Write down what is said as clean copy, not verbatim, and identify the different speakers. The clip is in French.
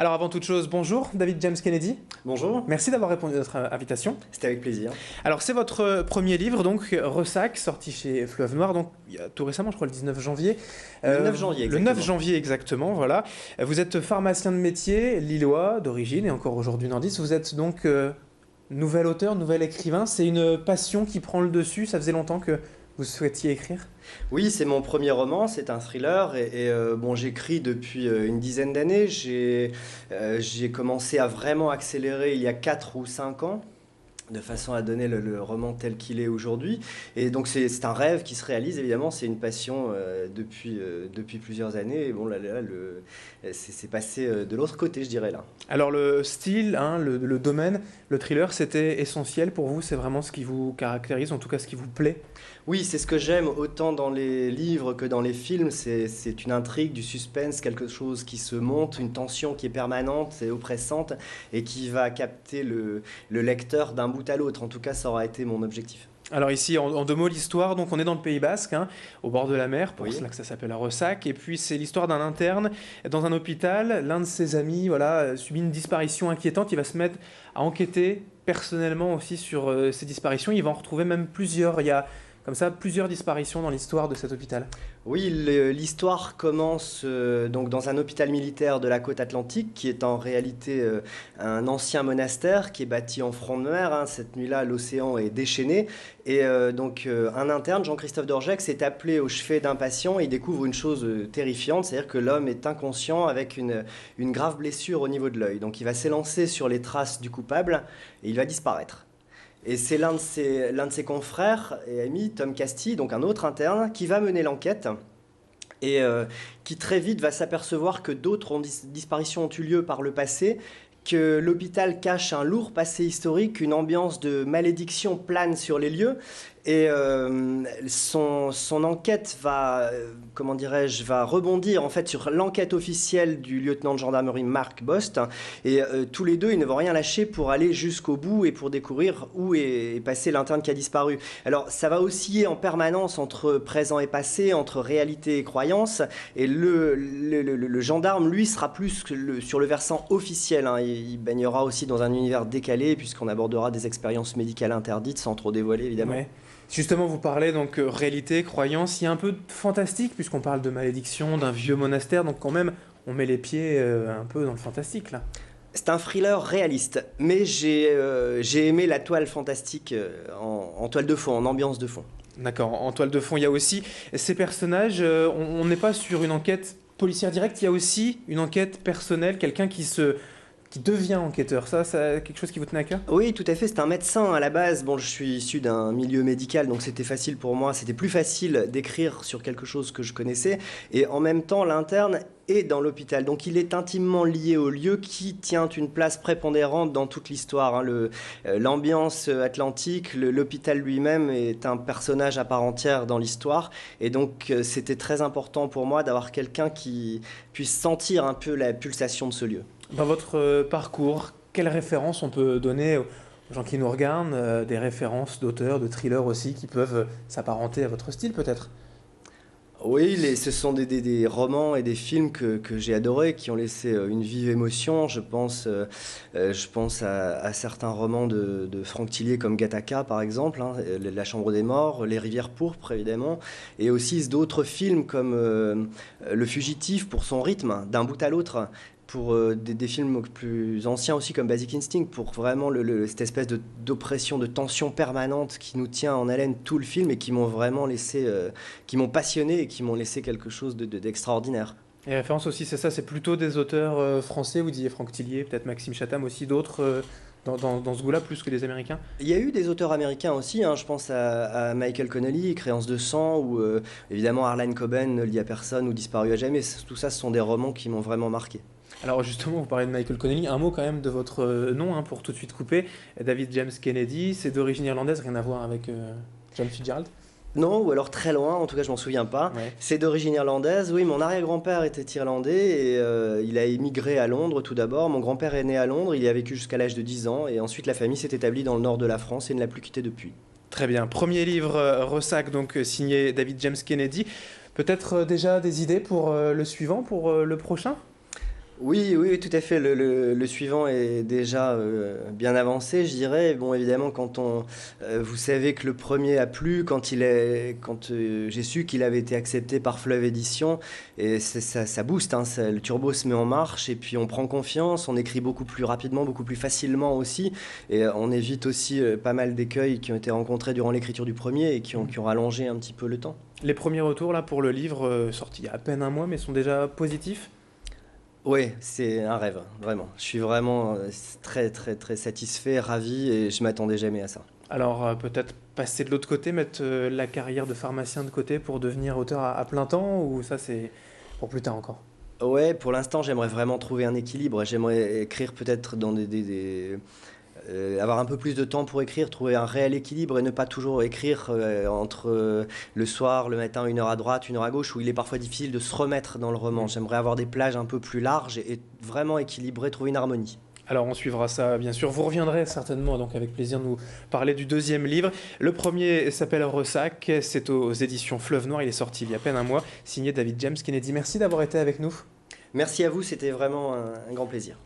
Speaker 1: Alors avant toute chose, bonjour David James Kennedy.
Speaker 2: Bonjour,
Speaker 1: Merci d'avoir répondu à notre invitation.
Speaker 2: c'était avec plaisir.
Speaker 1: Alors c'est votre premier livre, donc Ressac, sorti chez Fleuve Noir, donc il y a tout récemment, je crois le 19 janvier.
Speaker 2: Le 9 janvier,
Speaker 1: Le 9 janvier exactement, voilà. Vous êtes pharmacien de métier, lillois d'origine et encore aujourd'hui nordiste. Vous êtes donc nouvel auteur, nouvel écrivain. C'est une passion qui prend le dessus. Ça faisait longtemps que vous souhaitiez écrire?
Speaker 2: Oui, c'est mon premier roman, c'est un thriller bon, j'écris depuis une dizaine d'années. J'ai commencé à vraiment accélérer il y a 4 ou 5 ans, de façon à donner le roman tel qu'il est aujourd'hui. Et donc c'est un rêve qui se réalise, évidemment, c'est une passion depuis plusieurs années. Et bon, c'est passé de l'autre côté, je dirais là.
Speaker 1: Alors le style, hein, le domaine, le thriller, c'était essentiel pour vous? C'est vraiment ce qui vous caractérise, en tout cas ce qui vous plaît?
Speaker 2: Oui, c'est ce que j'aime autant dans les livres que dans les films. C'est une intrigue, du suspense, quelque chose qui se monte, une tension qui est permanente et oppressante et qui va capter le lecteur d'un bout à l'autre. En tout cas, ça aura été mon objectif.
Speaker 1: Alors ici, en deux mots, l'histoire, donc on est dans le Pays Basque, hein, au bord de la mer, pour
Speaker 2: Oui.
Speaker 1: cela que ça s'appelle à Ressac, et puis c'est l'histoire d'un interne dans un hôpital. L'un de ses amis voilà, subit une disparition inquiétante, il va se mettre à enquêter personnellement aussi sur ces disparitions, il va en retrouver même plusieurs, il y a comme ça plusieurs disparitions dans l'histoire de cet hôpital.
Speaker 2: Oui, l'histoire commence donc dans un hôpital militaire de la côte atlantique qui est en réalité un ancien monastère qui est bâti en front de mer, hein. Cette nuit-là, l'océan est déchaîné et un interne, Jean-Christophe Dorjec, s'est appelé au chevet d'un patient et il découvre une chose terrifiante, c'est-à-dire que l'homme est inconscient avec une grave blessure au niveau de l'œil. Donc il va s'élancer sur les traces du coupable et il va disparaître. Et c'est l'un de ses confrères et amis, Tom Casti, donc un autre interne, qui va mener l'enquête et qui très vite va s'apercevoir que d'autres disparitions ont eu lieu par le passé, que l'hôpital cache un lourd passé historique, une ambiance de malédiction plane sur les lieux. Et son enquête va, comment dirais-je, va rebondir en fait sur l'enquête officielle du lieutenant de gendarmerie Marc Bost. Et tous les deux, ils ne vont rien lâcher pour aller jusqu'au bout et pour découvrir où est passé l'interne qui a disparu. Alors, ça va osciller en permanence entre présent et passé, entre réalité et croyance. Et le gendarme, lui, sera plus sur le versant officiel, hein. Il baignera aussi dans un univers décalé, puisqu'on abordera des expériences médicales interdites, sans trop dévoiler, évidemment.
Speaker 1: Ouais. Justement, vous parlez donc réalité, croyance, il y a un peu de fantastique puisqu'on parle de malédiction, d'un vieux monastère, donc quand même on met les pieds un peu dans le fantastique là.
Speaker 2: C'est un thriller réaliste, mais j'ai aimé la toile fantastique en toile de fond, en ambiance de fond.
Speaker 1: D'accord, en toile de fond il y a aussi ces personnages, on n'est pas sur une enquête policière directe, il y a aussi une enquête personnelle, quelqu'un qui devient enquêteur, ça c'est quelque chose qui vous tenait à cœur?
Speaker 2: Oui, tout à fait, c'est un médecin à la base. Bon, je suis issu d'un milieu médical, donc c'était facile pour moi, c'était plus facile d'écrire sur quelque chose que je connaissais. Et en même temps, l'interne est dans l'hôpital, donc il est intimement lié au lieu qui tient une place prépondérante dans toute l'histoire, hein. L'ambiance atlantique, l'hôpital lui-même est un personnage à part entière dans l'histoire. Et donc c'était très important pour moi d'avoir quelqu'un qui puisse sentir un peu la pulsation de ce lieu.
Speaker 1: Dans votre parcours, quelles références on peut donner aux gens qui nous regardent, des références d'auteurs, de thrillers aussi, qui peuvent s'apparenter à votre style peut-être?
Speaker 2: Oui, ce sont des romans et des films que j'ai adorés, qui ont laissé une vive émotion. Je pense à certains romans de Franck Tillier comme Gattaca, par exemple, hein, La Chambre des Morts, Les Rivières pourpres, évidemment, et aussi d'autres films comme Le Fugitif, pour son rythme, d'un bout à l'autre, pour des films plus anciens aussi comme Basic Instinct, pour vraiment cette espèce d'oppression, de tension permanente qui nous tient en haleine tout le film et qui m'ont vraiment laissé, qui m'ont passionné et qui m'ont laissé quelque chose d'extraordinaire.
Speaker 1: Et références aussi, c'est ça, c'est plutôt des auteurs français, vous disiez Franck Tillier, peut-être Maxime Chatham aussi, d'autres dans ce goût-là, plus que des Américains?
Speaker 2: Il y a eu des auteurs américains aussi, hein, je pense à Michael Connelly, Créance de sang, ou évidemment Harlan Coben, Ne le dit à personne, ou Disparu à jamais. Tout ça, ce sont des romans qui m'ont vraiment marqué.
Speaker 1: Alors justement, vous parlez de Michael Connelly, un mot quand même de votre nom, hein, pour tout de suite couper. David James Kennedy, c'est d'origine irlandaise, rien à voir avec John Fitzgerald?
Speaker 2: Non, ou alors très loin, en tout cas je m'en souviens pas.
Speaker 1: Ouais.
Speaker 2: C'est d'origine irlandaise, oui, mon arrière-grand-père était irlandais et il a émigré à Londres tout d'abord. Mon grand-père est né à Londres, il y a vécu jusqu'à l'âge de 10 ans et ensuite la famille s'est établie dans le nord de la France et ne l'a plus quitté depuis.
Speaker 1: Très bien, premier livre Ressac, donc signé David James Kennedy. Peut-être déjà des idées pour le suivant, pour le prochain?
Speaker 2: Oui, oui, tout à fait. Le suivant est déjà bien avancé, je dirais. Bon, évidemment, vous savez que le premier a plu quand j'ai su qu'il avait été accepté par Fleuve Édition, et ça booste, hein, le turbo se met en marche, et puis on prend confiance, on écrit beaucoup plus rapidement, beaucoup plus facilement aussi, et on évite aussi pas mal d'écueils qui ont été rencontrés durant l'écriture du premier et qui ont rallongé un petit peu le temps.
Speaker 1: Les premiers retours là pour le livre sorti il y a à peine un mois, mais sont déjà positifs.
Speaker 2: Oui, c'est un rêve, vraiment. Je suis vraiment très, très, très satisfait, ravi, et je m'attendais jamais à ça.
Speaker 1: Alors peut-être passer de l'autre côté, mettre la carrière de pharmacien de côté pour devenir auteur à plein temps, ou ça c'est pour plus tard encore?
Speaker 2: Ouais, pour l'instant, j'aimerais vraiment trouver un équilibre. J'aimerais écrire peut-être avoir un peu plus de temps pour écrire, trouver un réel équilibre et ne pas toujours écrire entre le soir, le matin, une heure à droite, une heure à gauche, où il est parfois difficile de se remettre dans le roman. J'aimerais avoir des plages un peu plus larges et vraiment équilibrer, trouver une harmonie.
Speaker 1: Alors on suivra ça bien sûr. Vous reviendrez certainement donc avec plaisir nous parler du deuxième livre. Le premier s'appelle Ressac, c'est aux éditions Fleuve Noir, il est sorti il y a à peine un mois, signé David James Kennedy. Merci d'avoir été avec nous.
Speaker 2: Merci à vous, c'était vraiment un grand plaisir.